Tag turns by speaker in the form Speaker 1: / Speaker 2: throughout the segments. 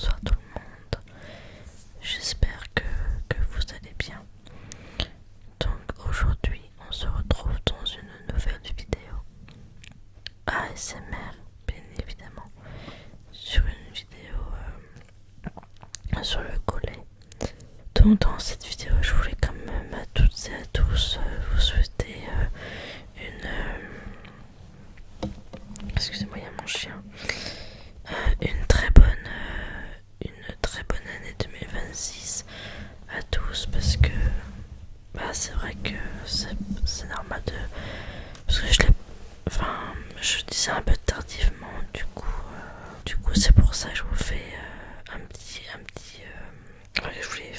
Speaker 1: bonsoir tout le monde. J'espère que vous allez bien. Donc aujourd'hui, on se retrouve dans une nouvelle vidéo ASMR, bien évidemment, sur une vidéo sur le collet. Donc dans cette vidéo, je voulais quand même à toutes et à tous vous souhaiter excusez-moi, il y a mon chien. Une très bonne année 2026 à tous, parce que c'est vrai que c'est normal de, parce que je disais un peu tardivement, du coup c'est pour ça que je vous fais je voulais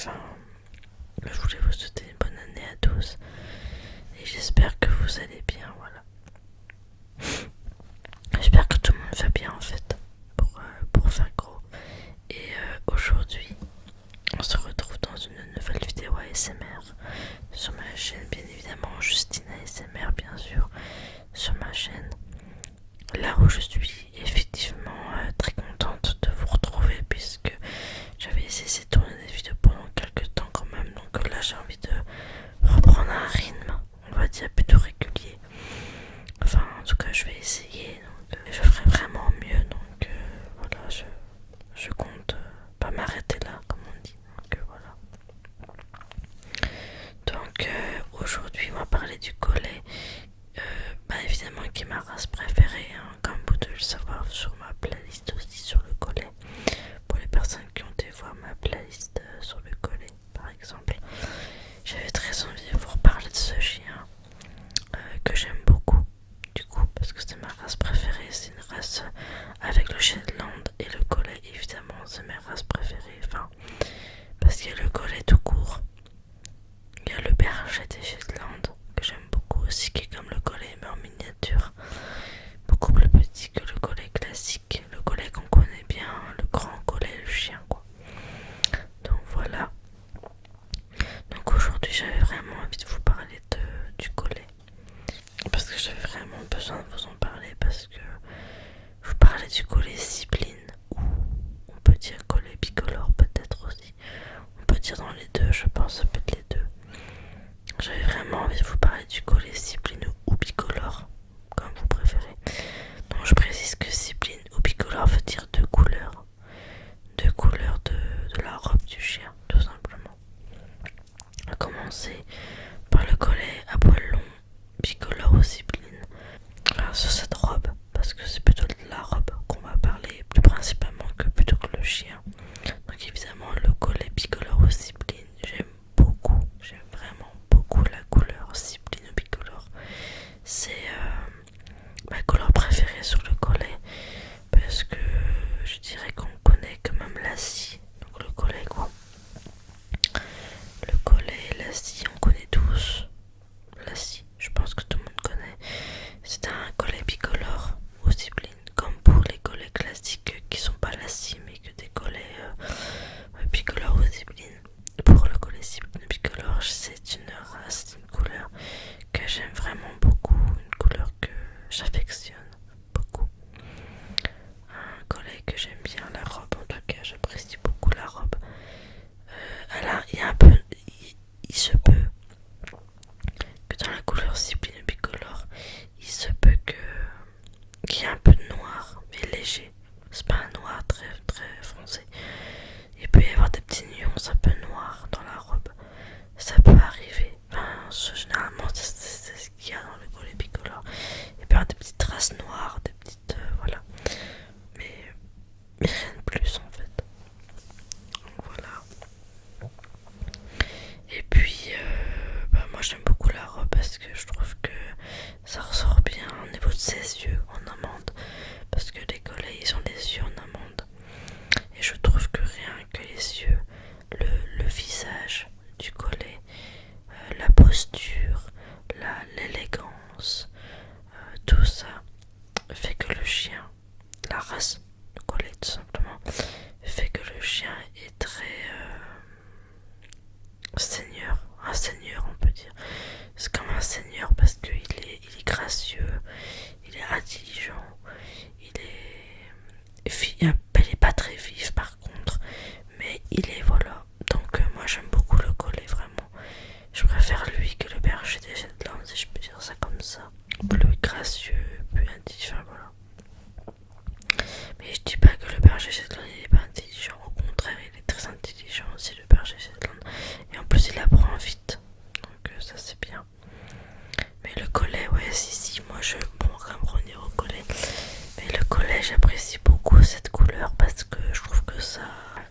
Speaker 1: ça,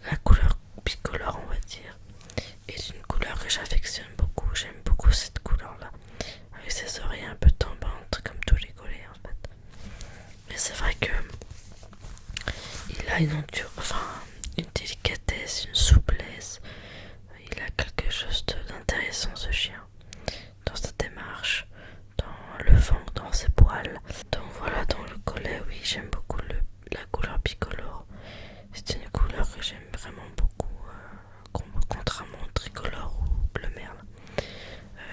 Speaker 1: la couleur bicolore, on va dire, est une couleur que j'affectionne beaucoup. J'aime beaucoup cette couleur-là, avec ses oreilles un peu tombantes, comme tous les collets en fait. Mais c'est vrai que il a une délicatesse, une souplesse. Il a quelque chose d'intéressant, ce chien, dans sa démarche, dans le vent, dans ses poils. Donc voilà, dans le collet, oui, j'aime beaucoup la couleur bicolore. C'est une couleur que j'aime vraiment beaucoup, contrairement au tricolore ou bleu merle.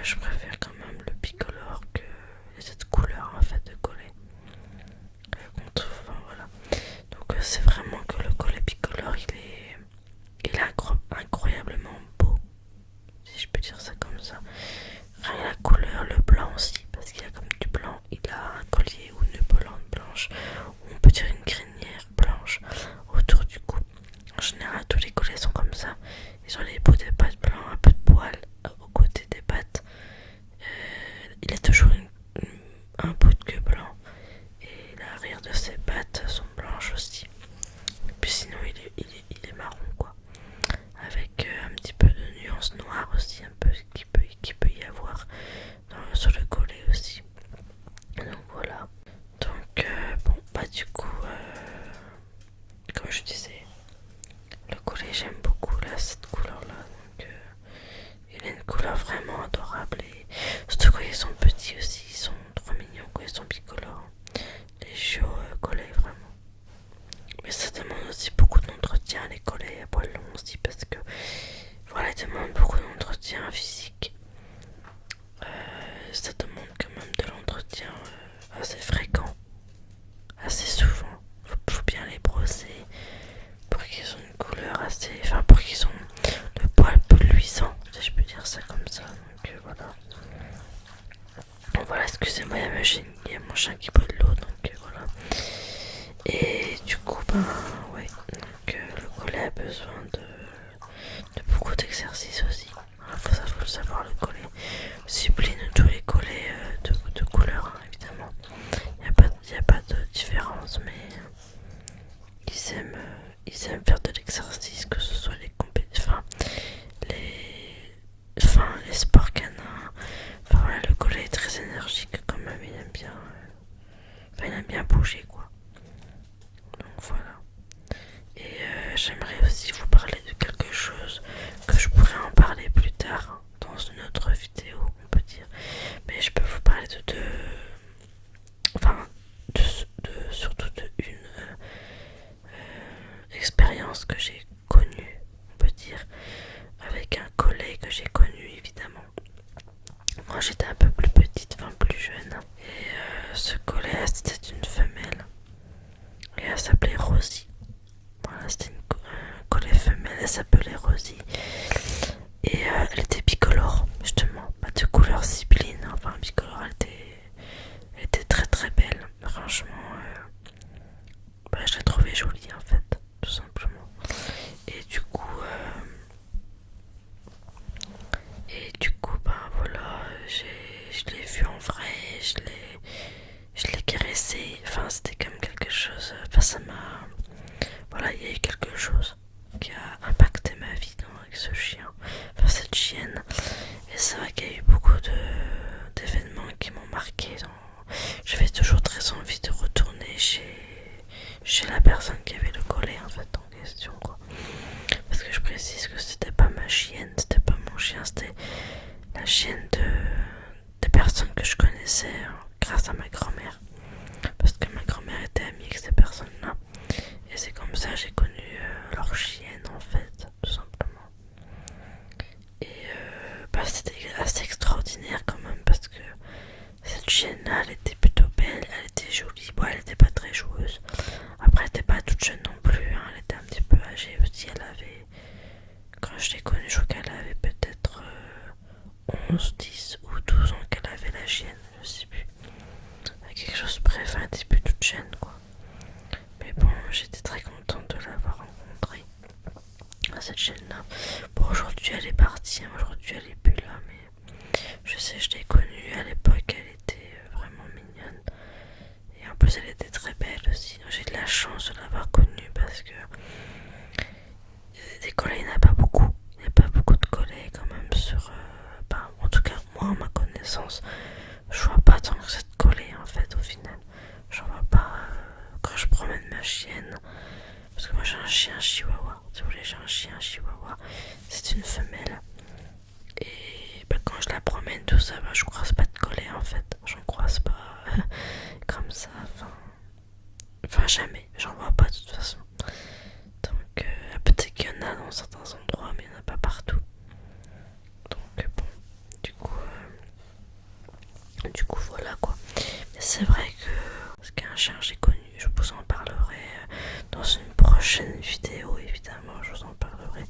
Speaker 1: Je préfère quand même le bicolore que cette couleur en fait de collet. Enfin, voilà. Donc c'est vraiment que le collet bicolore, il est incroyablement beau, si je peux dire ça comme ça. Rien la couleur, le blanc aussi, parce qu'il y a comme du blanc. Il a un collier ou une pelante blanche, ou on peut dire une crinière blanche autour du cou. En général, tous les collets sont comme ça. Ils ont les bouts des pattes blancs, un peu de poils au côté des pattes. Il a toujours un bout de queue blanc, et l'arrière de ses pattes sont blanches aussi. Et puis sinon, il est marron, quoi, avec un petit peu de nuance noire aussi, un peu qui peut y avoir sur le collet aussi. Donc voilà. Donc bon, bah du coup, comme je disais, le collet j'aime beaucoup là, cette couleur là. Donc il a une couleur vraiment adorable, et surtout quand ils sont petits aussi, ils sont trop mignons quand ils sont bicolores. Les chiots collets vraiment. Mais ça demande aussi beaucoup d'entretien, les collets à poils longs aussi, parce que voilà, ils demandent beaucoup d'entretien physique. Ça demande quand même de l'entretien assez fréquent, assez souvent. Faut bien les brosser pour qu'ils aient une couleur assez. Enfin, pour qu'ils aient le poil peu luisant, si je peux dire ça comme ça. Donc voilà. Voilà, excusez-moi, il y a mon chien qui boit de l'eau, donc voilà. Et du coup, ben ouais, donc le collet a besoin de beaucoup d'exercice aussi. Voilà, faut le savoir, le collet supplie tous les collets de couleur, hein, évidemment. Il n'y a pas de différence, mais ils aiment faire de l'exercice, que ce soit les compétitions, les sports canins. Enfin voilà, le collet est très énergique quand même, il aime bien bouger, quoi. Donc voilà. Et j'aimerais aussi vous parler de quelque chose que je pourrais en parler plus tard, hein, dans une autre vidéo, on peut dire. Mais je peux vous parler enfin, surtout de une expérience que j'ai connue, on peut dire, avec un collègue que j'ai connu évidemment. Moi j'étais un peu plus petite, enfin plus jeune. Et ce collègue c'était une femelle. Et elle s'appelait Rosie. Voilà, c'était une collègue femelle, elle s'appelait Rosie. Et elle était bicolore, justement, pas de couleur sibylline, enfin bicolore, elle était très très belle. Franchement, je la trouvais jolie en fait, tout simplement. Et du coup, ben voilà, je l'ai vue en vrai, je l'ai caressée. Enfin, c'était comme quelque chose. Enfin, ça m'a. Voilà, il y a eu quelque chose qui a impacté ma vie avec ce chien, enfin cette chienne. Et c'est vrai qu'il y a eu beaucoup d'événements qui m'ont marqué. J'avais toujours très envie de retourner chez la personne qui avait le collet en fait en question, quoi. Parce que je précise que c'était pas ma chienne, c'était pas mon chien, c'était la chienne des personnes que je connaissais, hein, grâce à ma grand-mère. Parce que ma grand-mère était amie avec ces personnes-là. Et c'est comme ça que j'ai connu leur chienne en fait, tout simplement. Et c'était assez extraordinaire quand même, parce que cette chienne-là, elle était plutôt belle, elle était jolie. Bon, elle était pas très joueuse. Après, elle était pas toute jeune non plus, hein, elle était un petit peu âgée aussi. Quand je l'ai connue, je crois qu'elle avait peut-être 11, 10 ou 12 ans qu'elle avait, la chienne, je sais plus. Quelque chose près, enfin, elle était plus toute jeune, quoi. Mais bon, j'étais très contente de l'avoir rencontrée, à cette chaîne-là. Bon, aujourd'hui elle est partie, hein, aujourd'hui elle est plus là, mais je sais, je l'ai connue à l'époque, elle était vraiment mignonne. Et en plus, elle était très belle aussi. J'ai de la chance de l'avoir connue parce que des collègues, il n'y en a pas beaucoup. Il n'y a pas beaucoup de collègues quand même sur... en tout cas, moi, à ma connaissance, je vois pas tant que cette collée en fait au final. J'en vois pas quand je promène ma chienne. Parce que moi j'ai un chien chihuahua. Si vous voulez, j'ai un chien chihuahua. C'est une femelle. Et quand je la promène, tout ça, je croise pas de collée en fait. J'en croise pas comme ça. Enfin, jamais. J'en vois pas de toute façon. Donc, peut-être qu'il y en a dans certains endroits, mais il n'y en a pas partout. Donc, bon, du coup, voilà quoi. Mais c'est vrai que ce qu'un chien j'ai connu, je vous en parlerai dans une prochaine vidéo, évidemment. Je vous en parlerai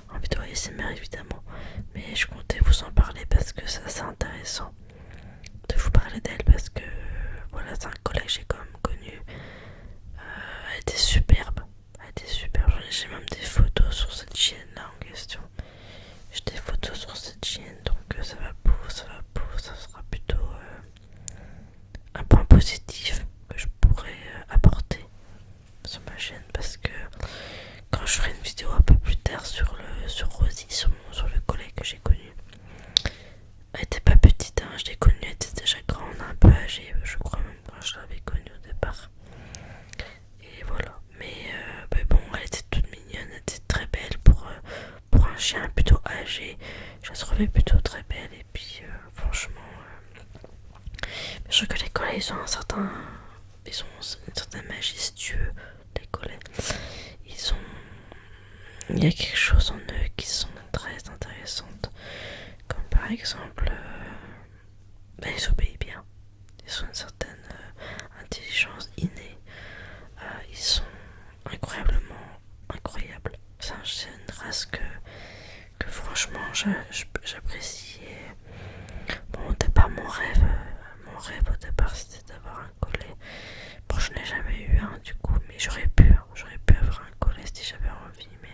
Speaker 1: en vidéo ASMR, évidemment. Mais je comptais vous en parler parce que ça, c'est intéressant de vous parler d'elle parce que voilà, c'est un collègue que j'ai quand même connu. Elle était superbe. Elle était superbe. J'ai même des photos sur cette chienne là en question. J'ai des photos sur cette chienne, donc ça sera plutôt un point positif que je pourrais apporter sur ma chaîne parce que quand je ferai une vidéo un peu plus tard sur Rosie, sur le collègue que j'ai connu, elle était pas petite, hein, je l'ai connue, elle était déjà grande, un peu âgée, je crois même quand je l'avais connue au départ. Et voilà, mais bon, elle était toute mignonne, elle était très belle pour un chien plutôt âgé. Je la trouvais plutôt très belle et puis franchement, je trouve que les collègues ils ont une certaine majestueux, les collègues. Il y a quelque chose en eux qui sont très intéressantes, comme par exemple, ils obéissent bien. Ils ont une certaine intelligence innée. Ils sont incroyablement incroyables. C'est une race que franchement j'apprécie. Bon, au départ, mon rêve au départ c'était d'avoir un collet. Bon, je n'ai jamais eu un du coup, mais j'aurais pu avoir un collet si j'avais envie. Mais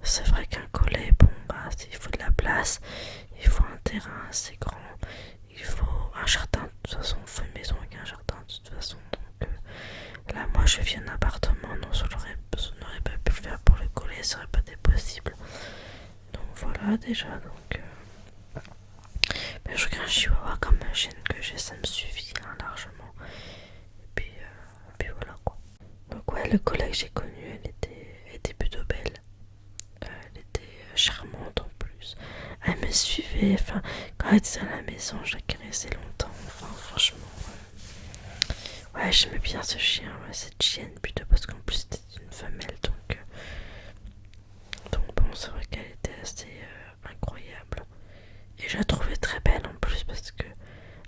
Speaker 1: c'est vrai qu'un collet, bon, il faut de la place, il faut un terrain assez grand, il faut un jardin. De toute façon, il faut une maison avec un jardin de toute façon. Donc là, moi, je vis en appartement, non, je n'aurais pas pu le faire pour le collet, ça n'aurait pas été possible. Donc voilà déjà, donc. Mais je regarde un chihuahua comme ma chaîne que j'ai, ça me suffit largement. Et puis voilà quoi. Donc ouais, le collègue que j'ai connu, elle était plutôt belle. Elle était charmante en plus. Elle me suivait, enfin, quand elle était à la maison, je la caressais longtemps. Enfin, franchement, ouais, j'aimais bien ce chien, ouais, cette chienne plutôt parce qu'en plus c'était une femelle, donc bon, c'est vrai qu'elle était assez incroyable. Et je la trouvais très belle en plus parce que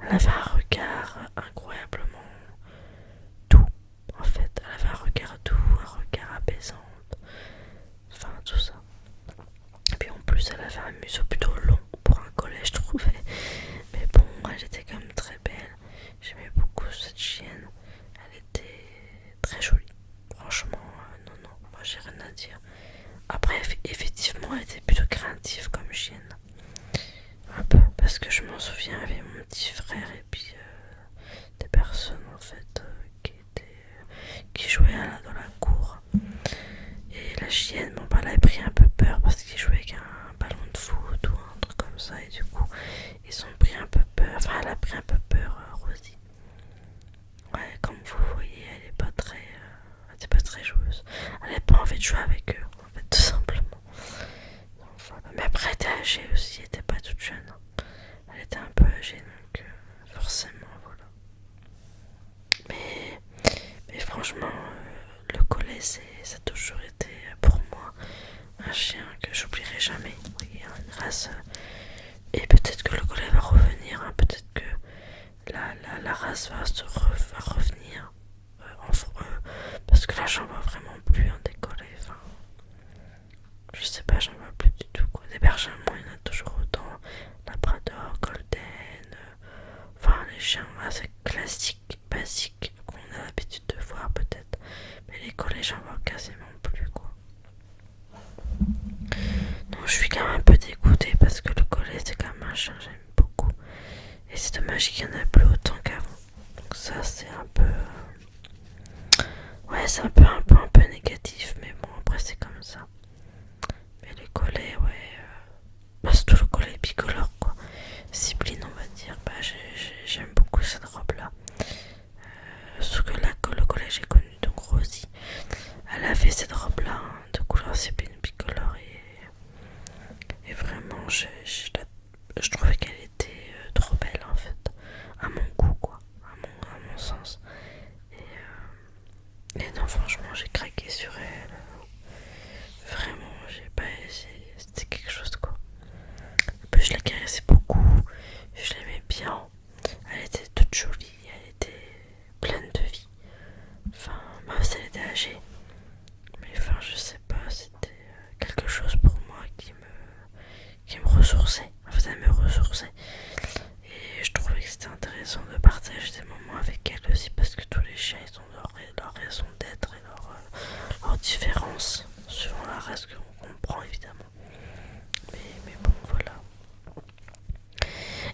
Speaker 1: elle avait un regard incroyablement doux. En fait, elle avait un regard doux, un regard apaisant. Enfin, tout ça. Et puis en plus, elle avait un museau plutôt long pour un collet, je trouvais. Mais bon, elle était quand même très belle. J'aimais beaucoup cette chienne. Elle était très jolie. Franchement, non, moi j'ai rien à dire. Après, effectivement, elle était plutôt craintive comme chienne. Un peu, parce que je m'en souviens, il y avait mon petit frère et puis des personnes en fait qui jouaient dans la cour. Et la chienne, bon, elle avait pris un peu peur parce qu'ils jouaient avec un ballon de foot ou un truc comme ça. Et du coup, ils ont pris un peu peur. Enfin, elle a pris un peu peur, Rosie. Ouais, comme vous voyez, elle était pas très joueuse. Elle n'avait pas envie de jouer avec eux, en fait, tout simplement. Donc, voilà. Mais après, elle était âgée aussi, elle était pas toute jeune. Elle était un peu âgée, donc forcément, voilà. Mais franchement, le collet, ça a toujours été pour moi un chien que j'oublierai jamais. Vous voyez, une race. Et peut-être que le collet va revenir, hein, peut-être que la race va revenir. Parce que là, j'en vois vraiment plus des collets. Enfin, je sais pas, j'en vois plus du tout. Quoi. Des bergers allemands, il y en a toujours autant. Labrador, Golden. Enfin, les chiens assez classiques, basiques, qu'on a l'habitude de voir peut-être. Mais les collets, j'en vois quasiment plus, quoi. Donc, je suis quand même un peu dégoûtée parce que le collet, c'est quand même un chien que j'aime beaucoup. Et c'est dommage qu'il n'y en a plus autant qu'avant. Donc, ça, c'est un peu. Ouais, c'est un peu négatif, mais bon, après, c'est comme ça. c'est une bicolore et vraiment je trouvais qu'elle était trop belle en fait, à mon goût quoi, à mon sens. Et non, franchement, j'ai craqué sur elle. Vraiment, j'ai pas. C'était quelque chose quoi. En plus, je la caressais beaucoup, je l'aimais bien. Elle était toute jolie, elle était pleine de vie. Enfin, même si elle était âgée. Mais enfin, je sais pas, c'était quelque chose pour moi qui me ressourçait. En fait, elle me ressourçait. Et je trouvais que c'était intéressant de partager des moments avec elle aussi parce que tous les chiens ils ont leur raison d'être et leur différence suivant la race qu'on prend évidemment. Mais bon, voilà.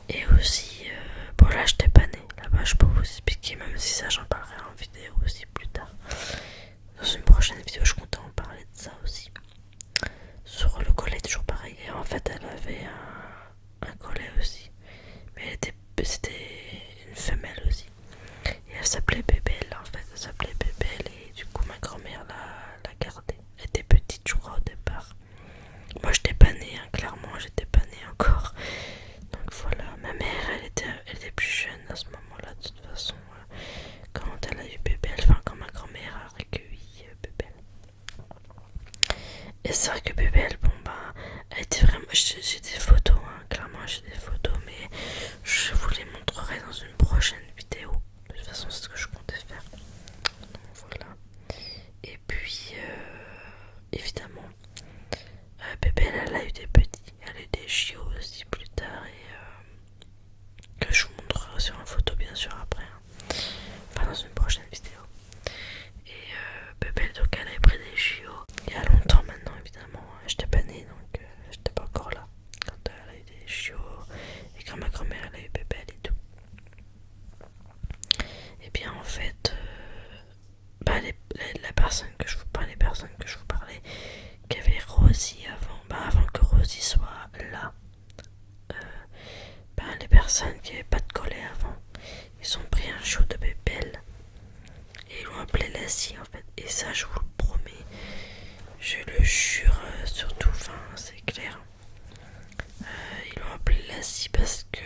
Speaker 1: Et aussi, bon là je t'ai pas né, là-bas je peux vous expliquer, même si ça j'en parlerai en vidéo aussi plus tard. Dans une prochaine vidéo je comptais en parler de ça aussi. Sur le collet toujours pareil, et en fait elle avait un collet aussi. Mais c'était une femelle aussi. Et elle s'appelait Bébelle en fait, elle s'appelait Bébelle et du coup ma grand-mère l'a gardée. Elle était petite je crois au départ. Moi j'étais pas née, hein, clairement j'étais pas née encore. Donc voilà, ma mère elle était plus jeune à ce moment-là de toute façon. Quand elle a eu Bébelle, enfin quand ma grand-mère a recueilli Bébelle. Et c'est vrai que Bébelle, bon bah, elle était vraiment. J'ai des photos, hein, clairement j'ai des photos, mais je vous les montrerai dans une prochaine vidéo. De toute façon, c'est ce que je comptais faire. Donc voilà. Et puis, évidemment, Bébelle, elle a eu des petits, elle a eu des chiots aussi plus tard, et que je vous montrerai sur une photo, bien sûr, après. Hein. Enfin, dans une prochaine vidéo. Et Bébelle, donc, elle a pris des chiots il y a longtemps maintenant, évidemment. J'étais pas née, donc j'étais pas encore là quand elle a eu des chiots et quand ma grand-mère elle a eu Bébelle et tout. Et bien en fait, bah, la personne que je vous parlais, les personnes que je vous parlais, qui avait Rosie avant, bah avant que Rosie soit là, bah les personnes qui avaient pas de collet avant, ils ont pris un chiot de Bébelle et ils l'ont appelé Lassie en fait. Et ça je vous le promets, je le jure, surtout, enfin c'est clair. Ils l'ont appelée Lassie parce que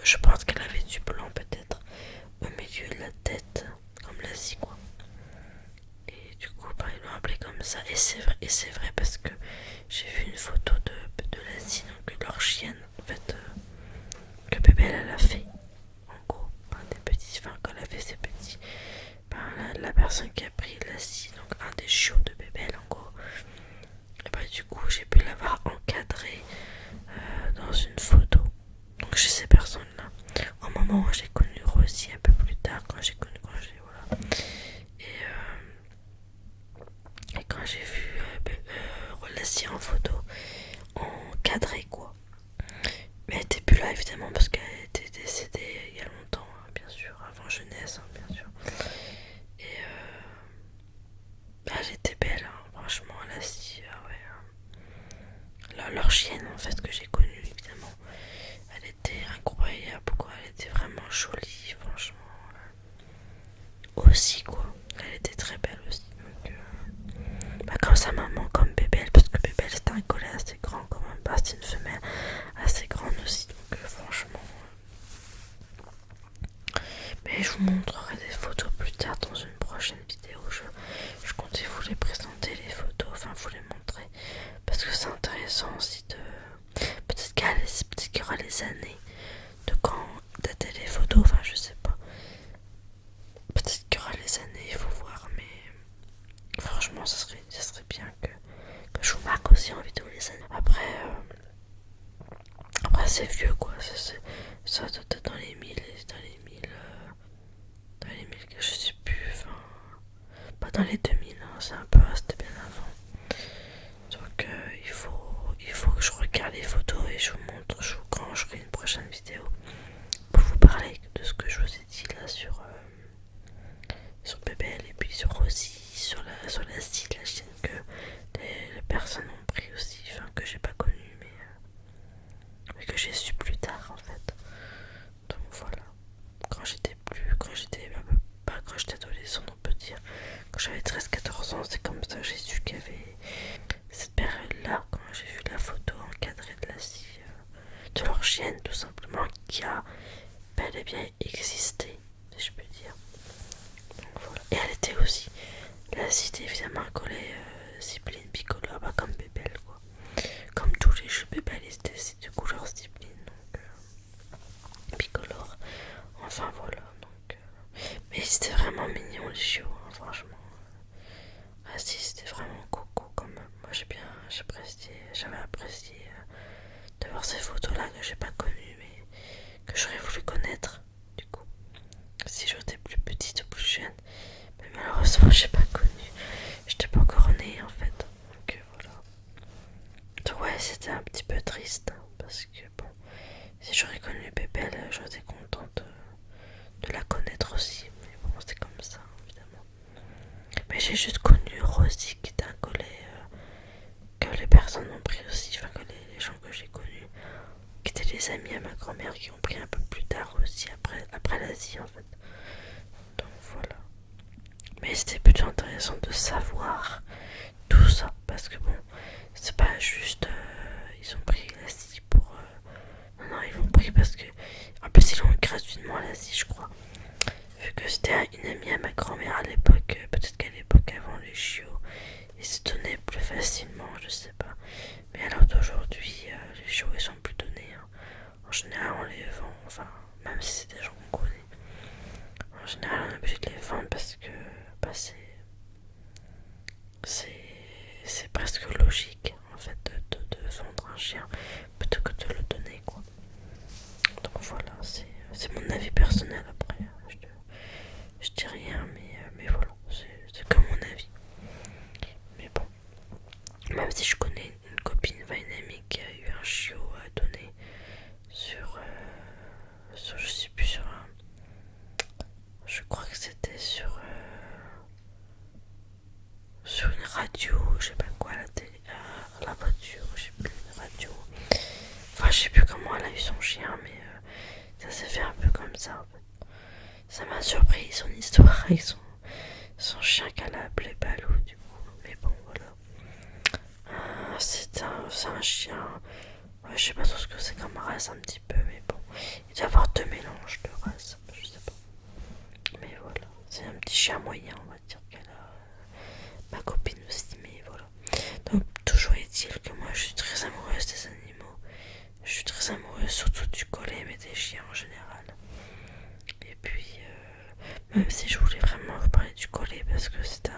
Speaker 1: je pense qu'elle avait du blanc peut-être au milieu de la tête, comme Lassie quoi. Et du coup, bah, ils l'ont appelée comme ça. Et c'est vrai parce que j'ai vu une photo de Lassie, donc leur chienne en fait, que Bébelle elle a fait. En gros, ben, des petits, enfin quand elle a fait ses petits, ben, la personne qui a pris Lassie, donc un des chiots de Bébelle en gros. Et bah du coup j'ai pu l'avoir encadré dans une photo. Donc chez ces personnes là. Au moment où j'ai connu Rosie un peu plus tard, quand j'ai voilà. Et quand j'ai vu Lassie en photo, encadrée quoi. Mais elle était plus là évidemment parce qu'elle était décédée il y a longtemps, hein, bien sûr, avant jeunesse, hein, bien sûr. Et bah, elle était belle, hein, franchement, Lassie, ouais. Leur chienne en fait que j'ai connue évidemment, elle était incroyable quoi, elle était vraiment jolie franchement, aussi quoi, elle était très belle aussi. Donc, bah, comme sa maman, comme Bébelle, parce que Bébelle c'était un collet assez grand quand même, bah, c'est une femelle assez grande aussi, donc franchement. Mais je vous montrerai des photos plus tard dans une prochaine vidéo. Je comptais vous les présenter les photos, enfin vous les montrer, parce que c'est intéressant aussi de. Peut-être qu'il y aura les années de quand dataient les photos, enfin je sais pas. Peut-être qu'il y aura les années, il faut voir, mais franchement ça serait bien que je vous marque aussi en vidéo les années. Après c'est vieux quoi, ça doit être dans les 1000, dans les 1000 je sais plus, enfin pas dans les 2000, hein, c'était bien avant. Donc il faut que je regarde les photos et je vous montre, quand je ferai une prochaine vidéo pour vous parler de ce que je vous ai dit là sur Bébelle et puis sur Rosie, sur la style, la chienne que les personnes ont pris aussi, enfin que j'ai pas connue mais que j'ai su plus tard en fait. Donc voilà, quand j'étais adolescente on peut dire, quand j'avais 13-14 ans, c'était c'était évidemment un collet Zipline bicolore, bah, comme Bébel quoi. Comme tous les jeux Bébel, c'est de couleur Zipline, donc bicolore. Enfin voilà, donc. Mais c'était vraiment mignon les chiots, hein, franchement. Ah si, c'était vraiment coco quand même. Moi j'avais apprécié de voir ces photos là que j'ai pas connues mais que j'aurais voulu connaître du coup. Si j'étais plus petite ou plus jeune. Mais malheureusement j'ai pas connu. J'étais pas encore née en fait. Donc voilà. Donc ouais, c'était un petit peu triste hein, parce que bon, si j'aurais connu Bébel, j'aurais été contente de la connaître aussi. Mais bon, c'est comme ça évidemment. Mais j'ai juste connu Rosie qui était un collet que les personnes ont pris aussi, enfin que les gens que j'ai connus, qui étaient des amis à ma grand-mère qui ont pris un peu plus tard aussi après l'Asie en fait. Donc voilà. Mais c'était plutôt intéressant de savoir tout ça parce que bon, c'est pas juste ils ont pris l'Asie pour non, ils l'ont pris parce que en plus ils l'ont eu gratuitement à l'Asie je crois. Vu que c'était une amie à ma grand-mère à l'époque, peut-être qu'à l'époque avant les chiots, ils se donnaient plus facilement, je sais pas. Mais alors d'aujourd'hui, les chiots ils sont plus donnés. Hein. En général, on les vend, enfin, même si c'est des gens qu'on connaît. En général, on est obligé de les vendre parce que bah, c'est presque logique en fait de vendre un chien plutôt que de le donner quoi. Donc voilà, c'est mon avis personnel après. Je dis rien, mais voilà, c'est que mon avis. Mais bon, même si je connais une copine, enfin une amie qui a eu un chiot à donner sur je sais plus, sur un. Je crois que c'était sur une radio, je sais pas quoi, la télé, la voiture, je sais plus, une radio. Enfin, je sais plus comment elle a eu son chien, mais ça s'est fait un peu comme ça en fait. Ça m'a surpris son histoire avec son chien qu'elle a appelé Balou du coup. Mais bon, voilà. C'est un chien. Ouais, je sais pas trop ce que c'est comme race un petit peu, mais bon. Il doit y avoir deux mélanges de races, je sais pas. Mais voilà, c'est un petit chien moyen, on va dire qu'elle a ma copine aussi, mais voilà. Donc toujours est-il que moi je suis très amoureuse des animaux. Je suis très amoureuse surtout du collet, mais des chiens en général. Et puis, même si je voulais vraiment vous parler du collet parce que c'est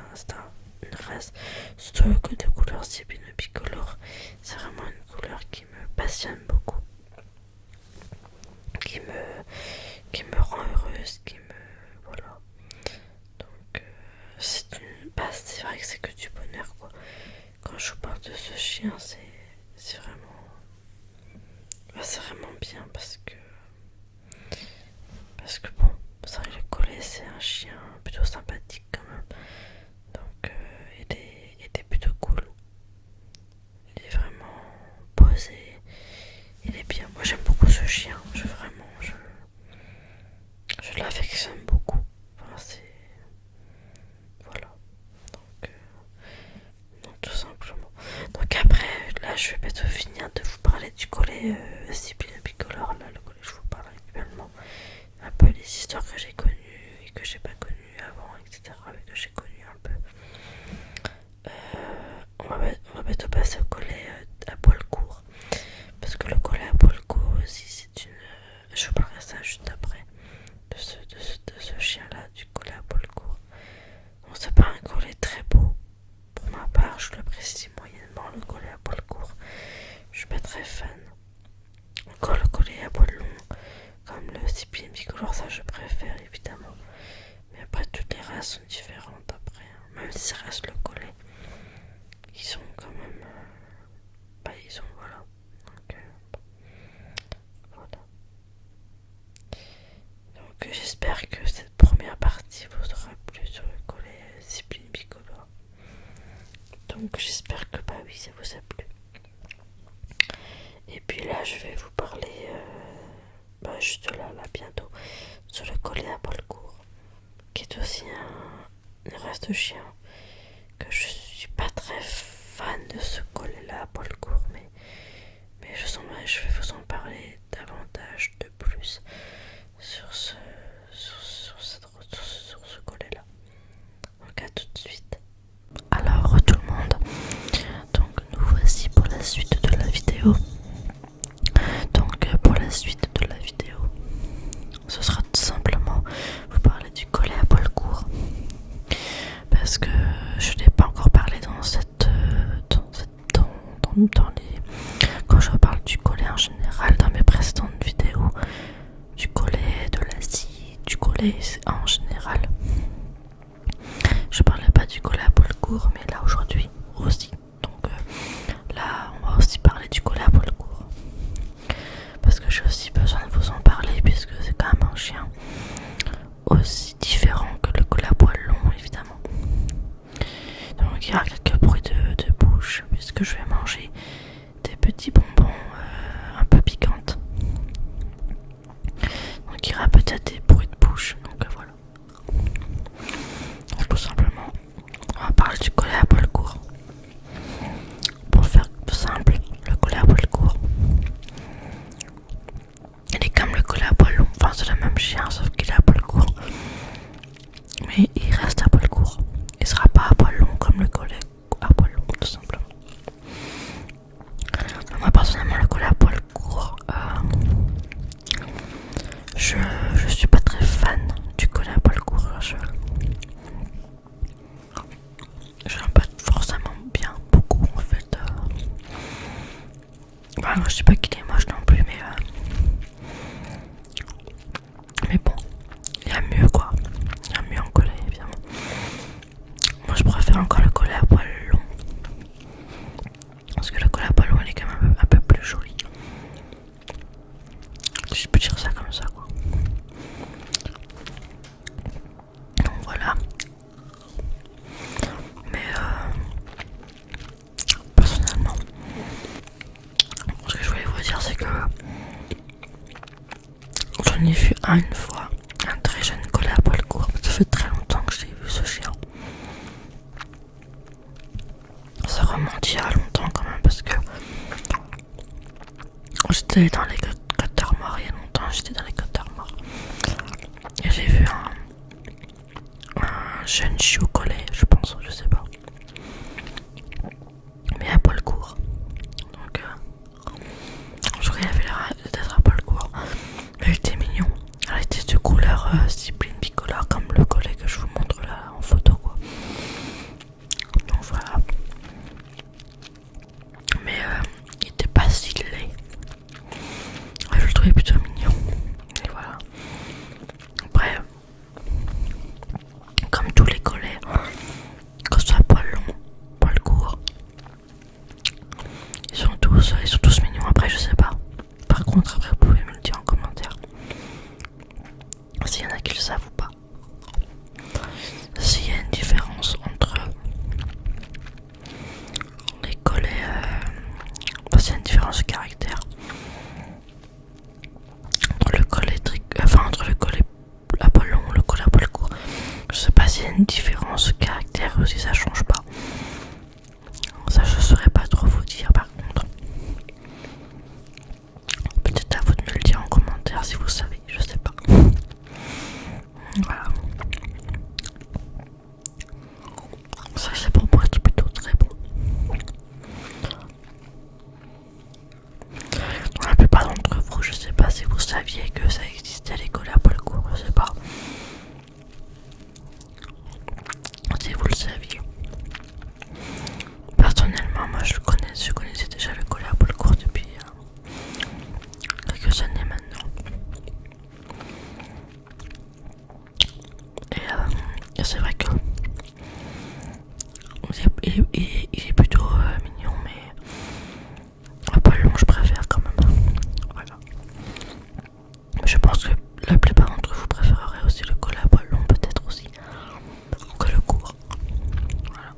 Speaker 1: une race, surtout de couleur sibine bicolore, c'est vraiment une couleur qui me passionne beaucoup, qui me rend heureuse, voilà. Donc, c'est vrai que c'est que du bonheur quoi. Quand je vous parle de ce chien, c'est vraiment bien parce que bon, c'est vrai que le collet c'est un chien plutôt sympathique quand même. Donc il était plutôt cool. Il est vraiment posé. Il est bien. Moi j'aime beaucoup ce chien. Je l'affectionne beaucoup. Enfin, voilà. Donc, donc tout simplement. Donc après, là je vais bientôt finir de vous parler du collet Sibylline bicolore. Là, le collet que je vous parle actuellement. Un peu les histoires que j'ai connues et que j'ai pas connues avant, etc. Mais que j'ai connues un peu. On va bientôt passer au collet à poil court. Parce que le collet à poil court aussi, c'est une. Je vous parlerai ça juste après. De ce chien-là, du collet à poil court. Donc, c'est pas un collet très beau. Pour ma part, je l'apprécie moyennement, le collet à poil court. Je suis pas très fan. Encore le collet à poil long, comme le Sibylline bicolore, ça je préfère évidemment. Mais après, toutes les races sont différentes après. Hein. Même si ça reste le collet. Ils sont quand même. Ils sont. Voilà. Donc, voilà. Donc, j'espère que cette première partie vous aura plu sur le collet Sibylline bicolore. Donc, j'espère que oui, ça vous a plu. Et puis là, je vais vous parler. Juste là, bientôt. Sur le collet à poil court. Qui est aussi une race de chien. Que je suis pas très fan de ce collet là à poil court, mais je vais vous en parler davantage de plus sur ce collet là. Donc à tout de suite. vidéo. Donc pour la suite de la vidéo, ce sera tout simplement vous parler du collet à poil court. Parce que je n'ai pas encore parlé dans les... Quand je parle du collet en général dans mes précédentes vidéos, du collet, de la scie, du collet en général. Je parlais pas du collet à poil court, mais là aujourd'hui aussi. Donc là on va aussi parler du collet à poil court. Parce que j'ai aussi besoin de vous en parler, puisque c'est quand même un chien aussi différent que le collet à poil long, évidemment. Donc il y aura quelques bruits de bouche, puisque je vais manger des petits bonbons un peu piquantes. Donc il y aura peut-être des bruits de bouche, donc voilà. Donc, tout simplement, on va parler du collet à poil court. Pour faire simple, le collet à poil court, il est comme le collet à poil long, enfin c'est le même chien sauf qu'il est à poil court. Mais il reste à poil court. Il sera pas à poil long comme le collet à poil long, tout simplement. Moi personnellement, le collet à poil court, je suis pas très fan du collet à poil court. J'aime pas forcément bien, beaucoup en fait. Voilà, je sais pas qu'il est moche non plus, mais bon, il y a mieux quoi. Il y a mieux en collet évidemment. Moi je préfère encore le collet à poil long. Parce que le collet à poil long il est quand même un peu plus joli. Si je peux dire ça comme ça quoi. Donc voilà. Mais personnellement, ce que je voulais vous dire c'est que j'en ai vu une fois un très jeune collet à poil court. Ça fait très longtemps que j'ai vu ce chien. Ça remonte il y a longtemps quand même parce que j'étais dans les Côtes d'Armor il y a longtemps, et j'ai vu un jeune chiot collet, je pense, je sais pas, mais à poil court. Donc je crois qu'il avait l'air d'être à poil court. Elle était mignon, elle était de couleur cipline bicolore comme le collet que je vous montre là en photo quoi. Donc voilà. Mais il était pas si laid. Je le trouvais plutôt mignon. Et voilà. Après, comme tous les collets, que ce soit poil long, poil court, ils sont tous mignons. Après, je sais pas. Par contre, après, vous pouvez me le dire en commentaire. S'il y en a qui le savent ou pas. S'il y a une différence entre les collets, s'il y a une différence de caractère entre le collet entre le collet à poil long et le collet à poil court. Je sais pas s'il y a une différence de caractère ou si ça change pas. Ça je saurais pas trop vous dire par contre. Peut-être à vous de me le dire en commentaire si vous savez, je sais pas. Voilà. Ça c'est pour moi c'est plutôt très bon. Dans la plupart d'entre vous, je sais pas si vous saviez que ça existait les collets à poil court, je sais pas. Si vous le saviez. Personnellement, moi je connaissais déjà le collet à poil court depuis quelques années maintenant. Et c'est vrai que il est plutôt mignon, mais à poil long je préfère quand même. Voilà. Je pense que la plupart d'entre vous préféreraient aussi le collet à poil long, peut-être aussi, que le court. Voilà.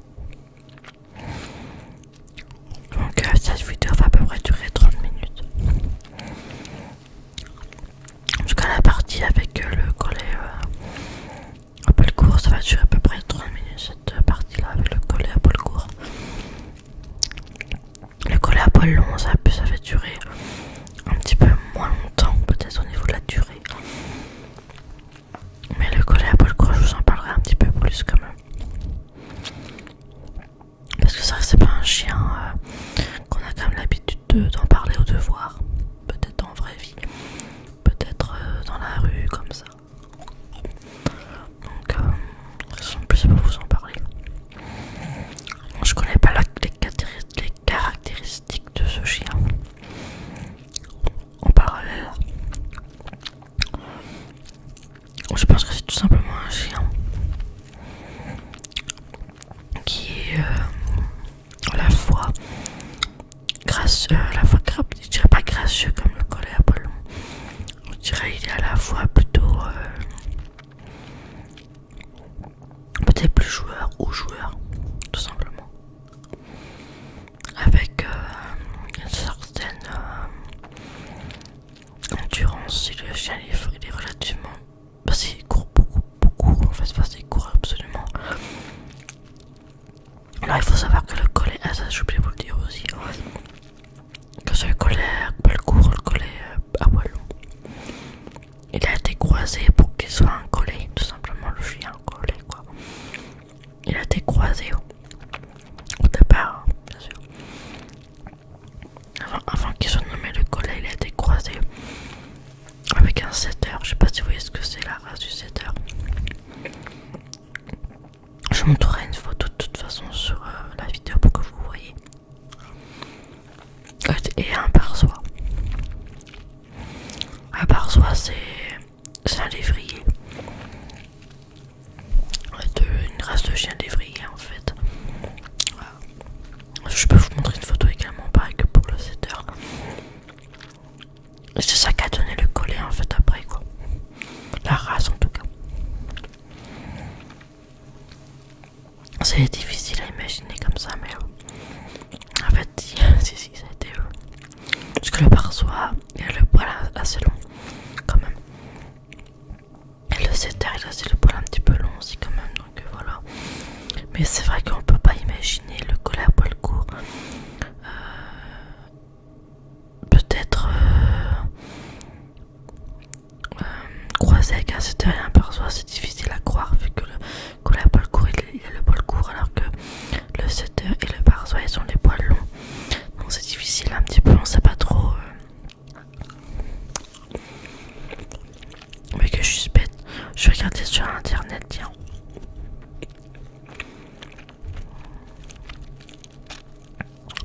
Speaker 1: Donc cette vidéo va à peu près durer 30 minutes. Jusqu'à la partie avec le collet à poil court, ça va durer à peu près 30 minutes cette partie là avec le collet à poil court. Le collet à poil long, ça va durer un petit peu moins longtemps, peut-être au niveau de la durée. Mais le collet à poil court, je vous en parlerai un petit peu plus quand même. Parce que ça, c'est pas un chien qu'on a quand même l'habitude d'en parler au devoir. Peut-être en vraie vie. Peut-être dans la rue, comme ça. Donc, en plus, je peux vous en parler. Je connais pas les caractéristiques de ce chien. En parallèle, je pense que c'est tout simplement un chien qui est à la fois gracieux, je dirais pas gracieux comme le collet Apollon. Je dirais il est à la fois plutôt peut-être plus joueur ou joueur, tout simplement. Avec une certaine endurance. Si le chien il est relativement. Parce qu'il court beaucoup en fait, parce qu'il court absolument. Alors il faut savoir que le collet, ça j'ai oublié de vous le dire aussi, que c'est le collet Balcourt, le collet à Wallon. Il a été croisé pour qu'il soit un collet, tout simplement le chien collet quoi. Il a été croisé au départ, bien sûr. Avant qu'il soit nommé le collet, il a été croisé avec un setter. Je sais pas si vous voyez ce que c'est la race du setter. Je vous montrerai une photo de toute façon sur la vidéo pour que vous voyez. Et un barsois. Un barsois c'est un lévrier. Une race de chien lévrier en fait. Voilà. Je peux vous montrer une photo également pareil que pour le setter. Et c'est ça qui a donné le collet en fait après quoi. La race en tout cas. C'est difficile à imaginer comme ça mais en fait si ça a été parce que le barsois il a le poil assez long quand même. Et le setter il a aussi le poil un petit peu long aussi quand même donc voilà. Mais c'est vrai qu'on peut pas imaginer le collet à poil court. Peut-être croisé avec un setter et un barsois, c'est difficile à croire vu que le collet à poil court il a le poil court alors que le setter et le barsois ils ont les poils longs. Donc c'est difficile un petit peu, on sait pas trop. Mais que je suis bête. Je vais regarder sur internet, tiens.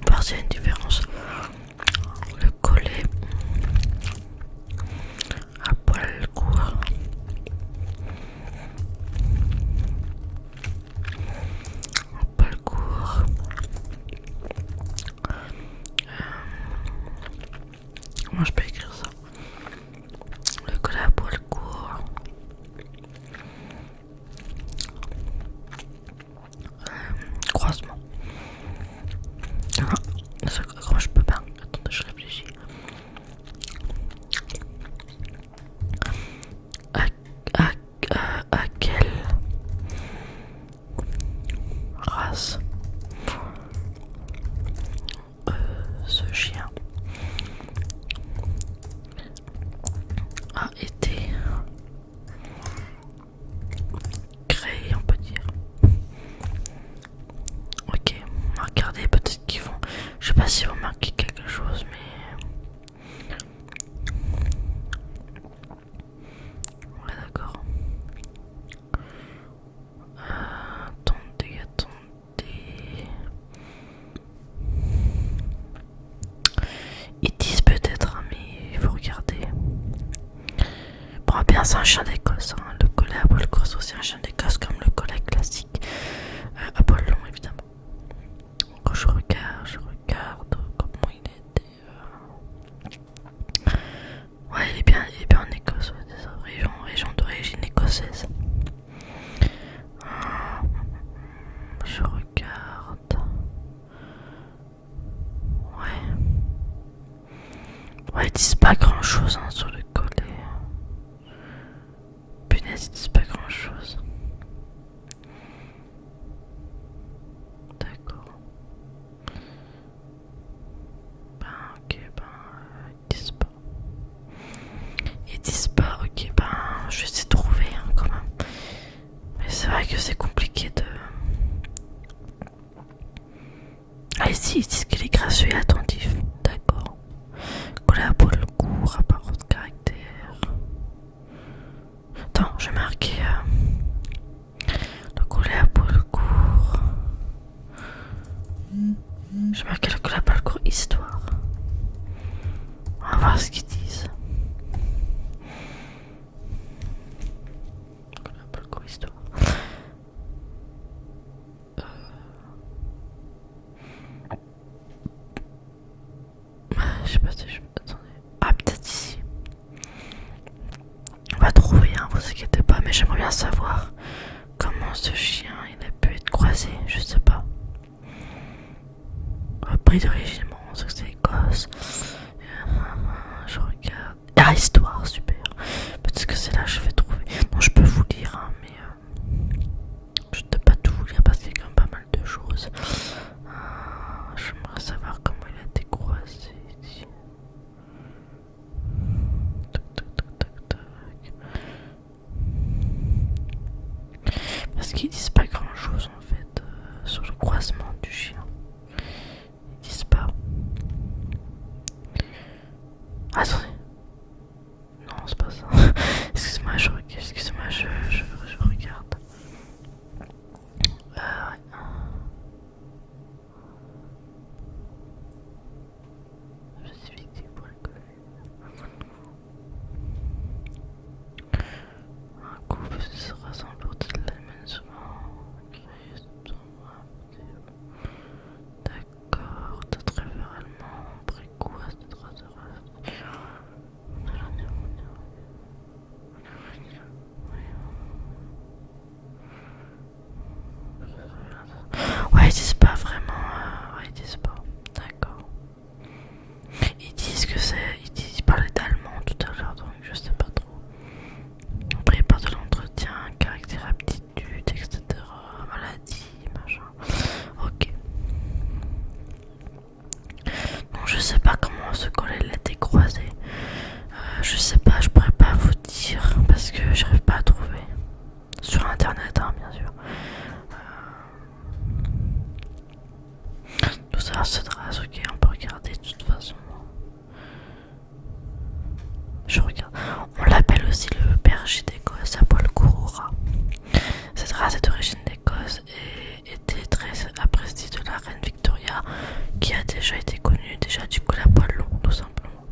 Speaker 1: Voir s'il y a une différence. Le collet à poil court. À poil court. Comment je peux écrire ça? Le collet à poil court. Croisement. Comment je peux pas? Attendez, je réfléchis. À quelle race ce chien a été créé, on peut dire. Ok, regardez, peut-être qu'ils vont. Je sais pas si vous marquez quelque chose, mais. Ouais, d'accord. Attendez. Ils disent peut-être, hein, mais il faut regarder. Bon, bien, c'est un chien d'Écosse. Hein. Le collet à poil court, c'est aussi un chien d'Écosse comme le collet classique. À poil long, évidemment. Quand je regarde comment il était. Ouais, il est bien en Écosse, ouais, c'est ça, région d'origine écossaise. Je regarde. Ouais, ils disent pas grand chose hein, sur le collet. Punaise, ils disent pas grand chose. D'accord. Ok, ils disent pas. Ok, je vais essayer de trouver hein, quand même. Mais c'est vrai que c'est compliqué de. Ah, ici, ils disent qu'il est gracieux et attentif. D'accord. J'ai marqué le collab à le cours histoire. On va voir ce qu'ils disent. Collab à le cours histoire. Je sais pas si je... Attendez. Ah, peut-être ici. On va trouver, hein, vous inquiétez pas, mais j'aimerais bien savoir comment ce chien il a pu être croisé, je sais pas. Repris de régiment, on sait que c'est Écosse. Je regarde. Ah, histoire, super. Peut-être que c'est là que je vais trouver. Non, je peux vous lire, hein, mais je ne peux pas tout vous lire parce qu'il y a quand même pas mal de choses. J'aimerais savoir comment il a été croisé ici. Tac, tac, tac, tac, tac. Parce qu'ils disent pas grand chose en fait sur le croisement du chien. Ils disent pas. Attendez. Non, c'est pas ça. Excusez-moi, je regarde. Ouais. Spécifique pour le Covid. Un couple se rassemble autour de la même souvent. D'accord, t'as très allemand, précoce, de traces. Ouais, ils disent pas vraiment. Ouais, ils disent pas. D'accord. Ils disent que c'est. Ils parlaient d'allemand tout à l'heure, donc je sais pas trop. Après, ils parlent de l'entretien, caractère, aptitude, etc. Maladie, machin. Ok. Donc, je sais pas comment ce collègue a été croisé. Je sais pas, je pourrais pas vous dire parce que j'arrive pas à trouver. Sur internet, hein, bien sûr. Tout ça, c'est trace, ok, on peut regarder de toute façon. Je regarde. On l'appelle aussi le berger d'Écosse à poil court au rat. Cette race est d'origine d'Écosse et était très appréciée de la reine Victoria, qui a déjà été connue du collet à poil long, tout simplement.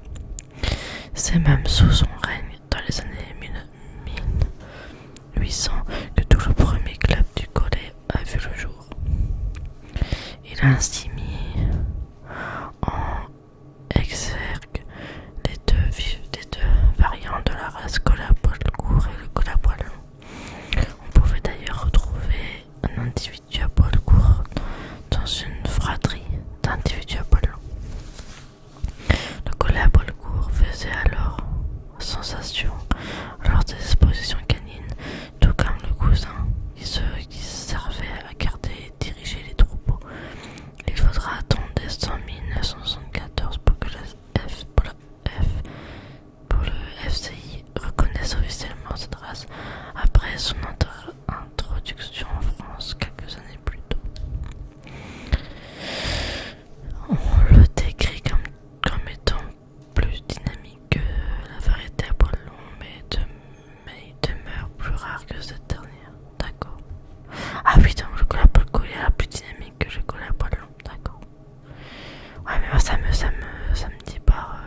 Speaker 1: C'est même sous son règne, dans les années 1800, que tout le premier club du collet a vu le jour. Il a ainsi mis en exergue les deux variantes de la race collet à poil court et le collet à poil long. On pouvait d'ailleurs retrouver un individu à poil court dans une fratrie d'individus à poil long. Le collet à poil court faisait alors sensation lors des expositions canines, tout comme le cousin qui servait à garder et diriger les troupeaux. Il faudra attendre décembre 1974 pour que pour le FCI reconnaisse officiellement cette race après son introduction en France quelques années plus tôt. On le décrit comme étant plus dynamique que la variété à poil long, mais il demeure plus rare que cette dernière. D'accord. Ah oui, donc le collet à poil court est plus dynamique que le collet à poil long. D'accord. Ouais, mais moi ça me dit pas.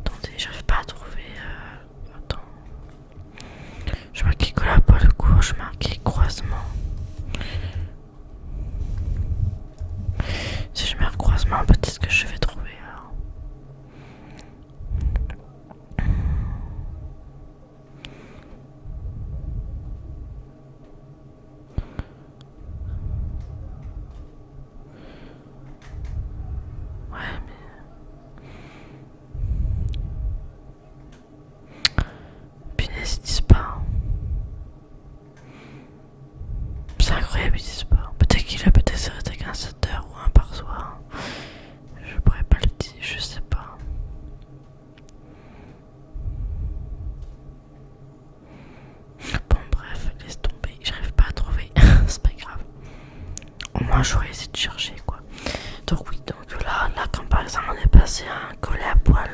Speaker 1: Attendez, j'arrive pas à trouver. Attends. Je marquais collet à poil court, je marquais croisement. Si je mets un croisement, peut-être que je vais trouver alors. Ouais, mais. Punaise, ils disent pas. C'est incroyable, ils disent pas. Peut-être qu'il a peut-être arrêté qu'un 7 heures ou un par soir. Je pourrais pas le dire, je sais pas. Bon, bref, laisse tomber. J'arrive pas à trouver. C'est pas grave. Au moins, j'aurais essayé de chercher, quoi. Donc, oui, donc là comme par exemple, on est passé à un collet à poil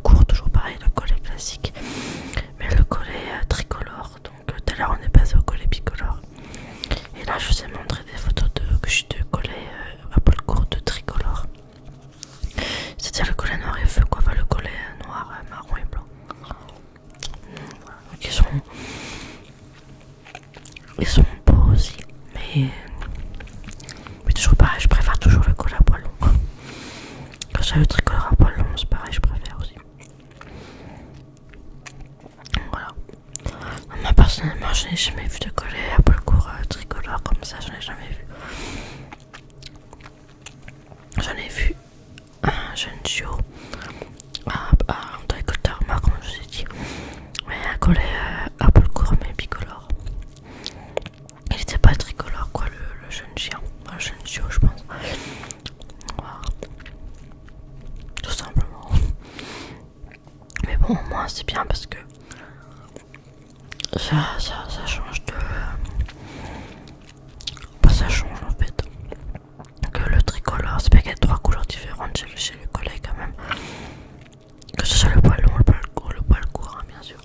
Speaker 1: court, toujours pareil, le collet classique. Mais le collet tricolore. Donc, tout à l'heure, on est passé au collet bicolore. Et là, je vous ai montré des photos que j'ai de collets à le tricolore à poil long, c'est pareil, je préfère aussi. Voilà. Moi personnellement, je n'ai jamais vu de collet à poil court tricolore comme ça, je n'ai jamais vu. J'en ai vu un jeune duo un tricolore, comme je vous ai dit, mais un collet à poil court mais bicolore. Il était pas tricolore quoi, le jeune chien, le jeune duo je pense. Voilà. Tout simplement. Mais bon, moi c'est bien parce que ça change de... Bah, ça change en fait. Que le tricolore, c'est bien qu'il y a 3 couleurs différentes chez les collègues quand même. Que ce soit le poil long, le poil court, hein, bien sûr.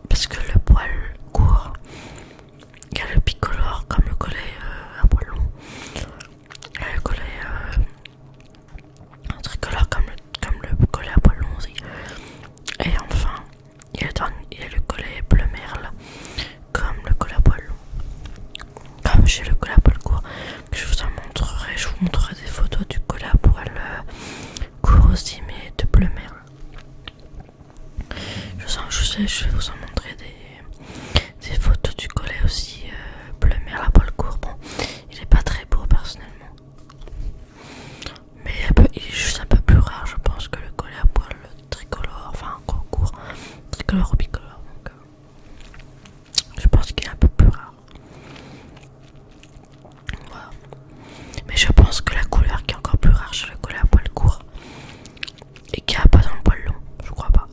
Speaker 1: Parce que le poil court, il y a le bicolore comme le collet à poil long. Il y a le collet tricolore comme le collet à poil long aussi. Et enfin, il y a le collet bleu merle comme le collet à poil long. Comme j'ai le collet à poil court, que je vous montrerai des photos du collet à poil court aussi, mais de bleu merle. Je vais vous en montrer des photos du collet aussi bleu merle à poil court. Bon, il est pas très beau personnellement, mais il est juste un peu plus rare, je pense, que le collet à poil tricolore, enfin encore court, tricolore ou bicolore. Donc, je pense qu'il est un peu plus rare. Voilà. Mais je pense que la couleur qui est encore plus rare chez le collet à poil court et qui a pas dans le poil long, je crois pas.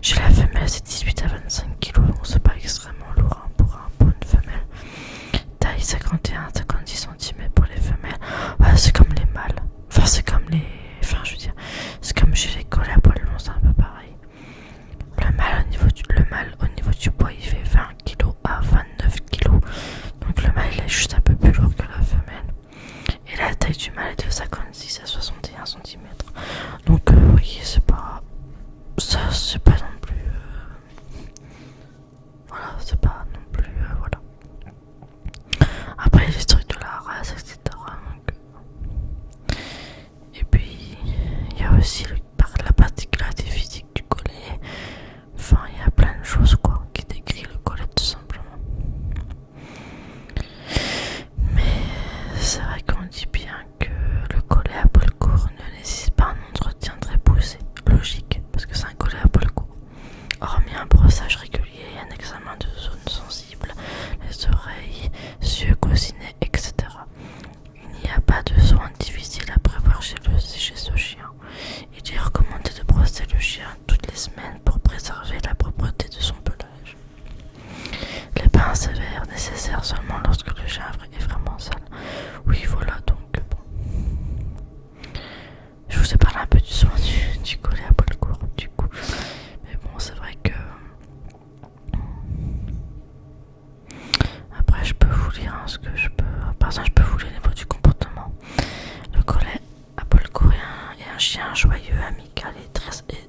Speaker 1: Chez la femelle, c'est 18 à 25 kilos, donc c'est pas extrêmement lourd hein, pour une femelle. Taille 51 à 50 cm pour les femelles. Ouais, c'est comme les mâles. Enfin, c'est comme les. Enfin, je veux dire, c'est comme chez les collets à poil long, c'est un peu pareil. Le mâle au niveau du poids, il fait 20 kg à 29 kg. Donc le mâle, il est juste un peu plus lourd que la femelle. Et la taille du mâle est de 56 à 61 cm. Donc, vous voyez, c'est pas. Ça, c'est pas non plus. Voilà, c'est pas non plus. Voilà. Après, les trucs de la race, etc. Donc, et puis, il y a aussi la particularité physique du collet. Enfin, il y a plein de choses quoi qui décrit le collet tout simplement. Mais c'est vrai qu'on dit bien que le collet à poil court ne nécessite pas un entretien très poussé, logique, parce que c'est un collet à poil court. Hormis un brossage régulier et un examen de zones sensibles, les oreilles, yeux, coussinets, etc. Il n'y a pas de soins difficiles à prévoir chez ce chien. Il est recommandé de brosser le chien toutes les semaines pour préserver la propreté de son pelage. Les bains sévères nécessaires seulement lorsque le chien est vraiment sale. Oui, voilà, donc bon. Je vous ai parlé un peu du soin du collet à poil court, du coup. Mais bon, c'est vrai que... Après, je peux vous lire ce que je peux... Par exemple, je peux vous lire au niveau du comportement. Le collet à poil court est un chien joyeux, amical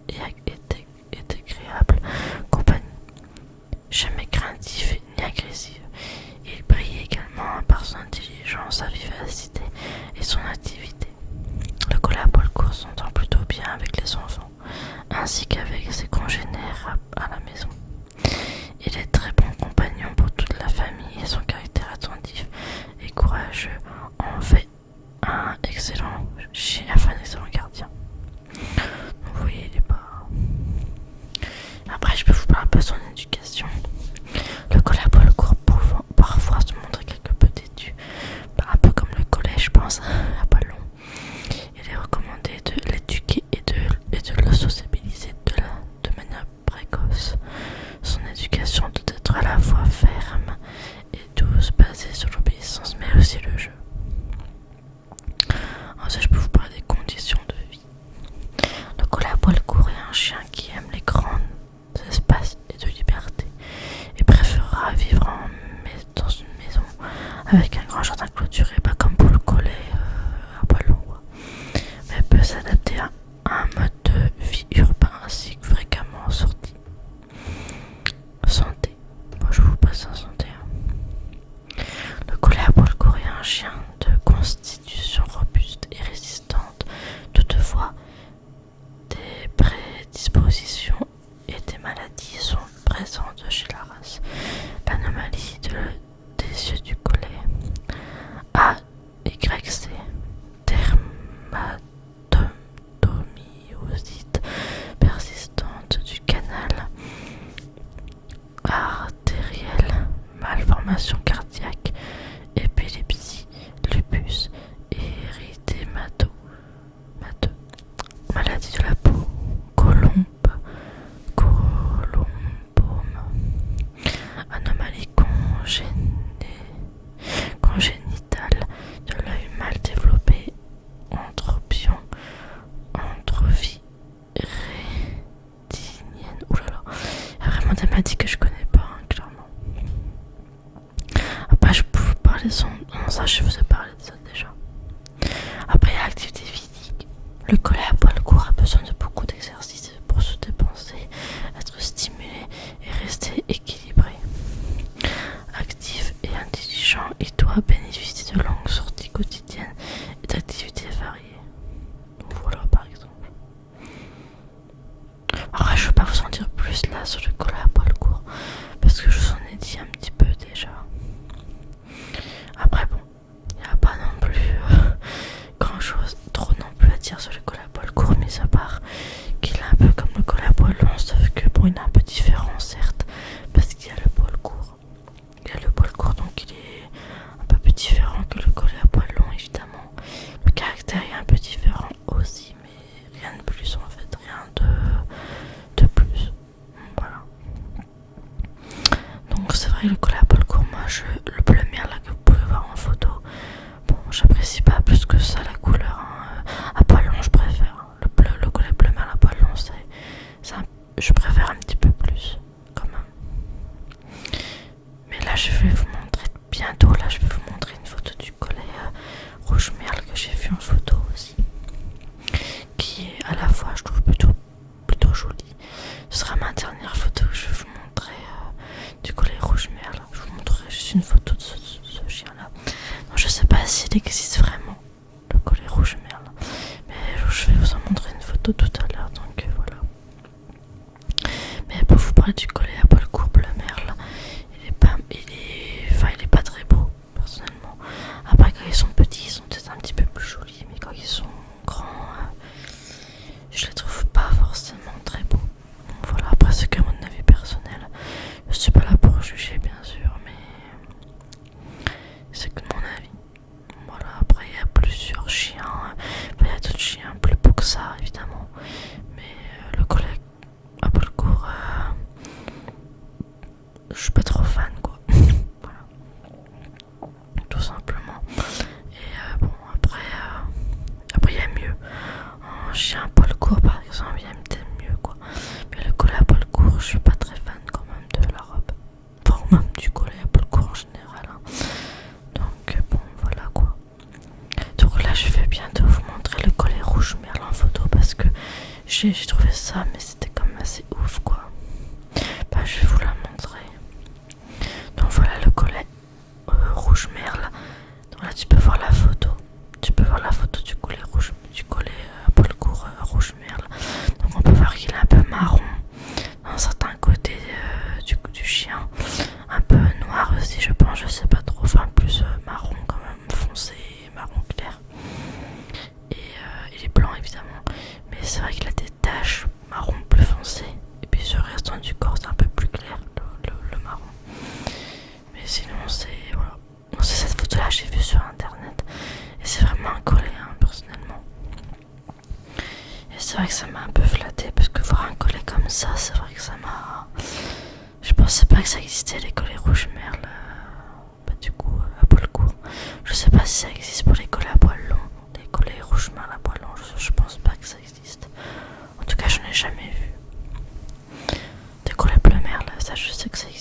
Speaker 1: et agréable compagnie. Jamais craintif ni agressif. Il brille également par son intelligence, sa vivacité et son activité. Le collet à poil court s'entend plutôt bien avec les enfants, ainsi qu'avec ses congénères à la maison. Il est très bon compagnon pour toute la famille et son caractère attentif et courageux en fait un excellent chien, enfin un excellent gardien. Donc vous voyez, il est pas... Après, je peux vous parler un peu de son éducation. Le collet à poil court pouvant parfois se montrer quelque peu têtu, un peu comme le collet, je pense, à poil long. Il est recommandé de l'éduquer et de le sociabiliser de manière précoce. Son éducation doit être à la fois ferme et douce, basée sur l'obéissance, mais aussi le jeu. Ensuite, je peux vous parler des conditions de vie. Le collet à poil court est un chien qui aime les grands espaces et de liberté et préférera vivre dans une maison avec un grand jardin clôturé, pas comme pour le collet à poil long, mais peut s'adapter à un mode de vie urbain ainsi que fréquemment en sortie. Santé. Moi, je vous passe en santé. Le collet à poil court est un chien de constitution robuste et résistante. Toutefois, des prédispositions et des maladies sont présentes chez la race. L'anomalie des yeux du collet AYC, dermatomyosite persistante du canal artériel, malformation cardiaque, épilepsie, lupus, érythématome, maladie de la peau, colombome, anomalie congénitale de l'œil mal développé, anthropion, anthrovie rétinienne. Oulala, il y a vraiment des maladies que je connais pas, hein, clairement. Après, je peux vous parler de son... Non, ça, je vous ai parlé de ça déjà. Après, il y a l'activité physique. Le collet à poil court a besoin de beaucoup d'exercices pour se dépenser, être stimulé et rester équilibré. Actif et intelligent, il doit bénéficier de longues sorties quotidiennes et d'activités variées. Voilà, par exemple. Après, je ne vais pas vous en dire plus là sur le collet à poil court, parce que je vous en ai dit un petit peu déjà. Après, bon, il n'y a pas non plus grand chose trop non plus à dire sur le collet à poil court, mis à part qu'il est un peu comme le collet à poil long, sauf que bon, il est un peu différent certes, parce qu'il y a le poil court. Il y a le poil court, donc il est un peu plus différent que le collet à poil long, évidemment. Le caractère est un peu différent aussi, mais rien de plus en fait, rien de plus. il existe vraiment, le collet rouge merle. Mais je vais vous en montrer une photo tout à l'heure, donc voilà. Mais pour vous parler du collet à poil court bleu merle, il est pas très beau, personnellement. Après, quand ils sont petits, ils sont peut-être un petit peu plus jolis, mais quand ils sont grands, je les trouve pas forcément très beaux. Voilà, après c'est que mon avis personnel. Je suis pas là pour juger bien sûr, mais c'est que mon avis. Voilà, après il y a plusieurs chiens, il y a d'autres chiens plus beaux que ça évidemment. Mais le collet à poil court, je suis pas trop fan quoi. Voilà, tout simplement. Et bon après il y a mieux. Un chien à poil court par exemple, il y a peut-être mieux quoi. Mais le collet à poil court, je suis pas très fan quand même de la robe. Enfin même du collet à poil court en général. Hein. Donc bon voilà quoi. Donc là je vais bientôt vous montrer le collet rouge merle en photo parce que j'ai trouvé ça mais c'était quand même assez ouf quoi. Bah je vais vous la montrer. Donc voilà le collet rouge merle. Donc là tu peux voir la photo. Tu peux voir la photo du collet rouge, du collet à poil court rouge merle. Donc on peut voir qu'il est un peu marron dans certains côtés du chien, un peu noir aussi je pense, je sais pas trop, enfin plus marron quand même foncé, marron clair. Et il est blanc évidemment, mais c'est vrai qu'il a des taches marron plus foncé. Et puis sur le restant du corps c'est un peu plus clair le marron. Mais sinon c'est voilà. Donc c'est cette photo là que j'ai vue sur internet et c'est vraiment un collet hein, personnellement. Et c'est vrai que ça m'a un peu flatté parce que voir un collet comme ça, c'est vrai que ça m'a... Je pensais pas que ça existait les collets rouges merle. Bah du coup à poil court. Je sais pas si ça existe pour les collets à poil long. Les collets rouges merle à poil long, je pense pas que ça existe. En tout cas je n'ai jamais vu. Des collets bleu merle, ça je sais que ça existe.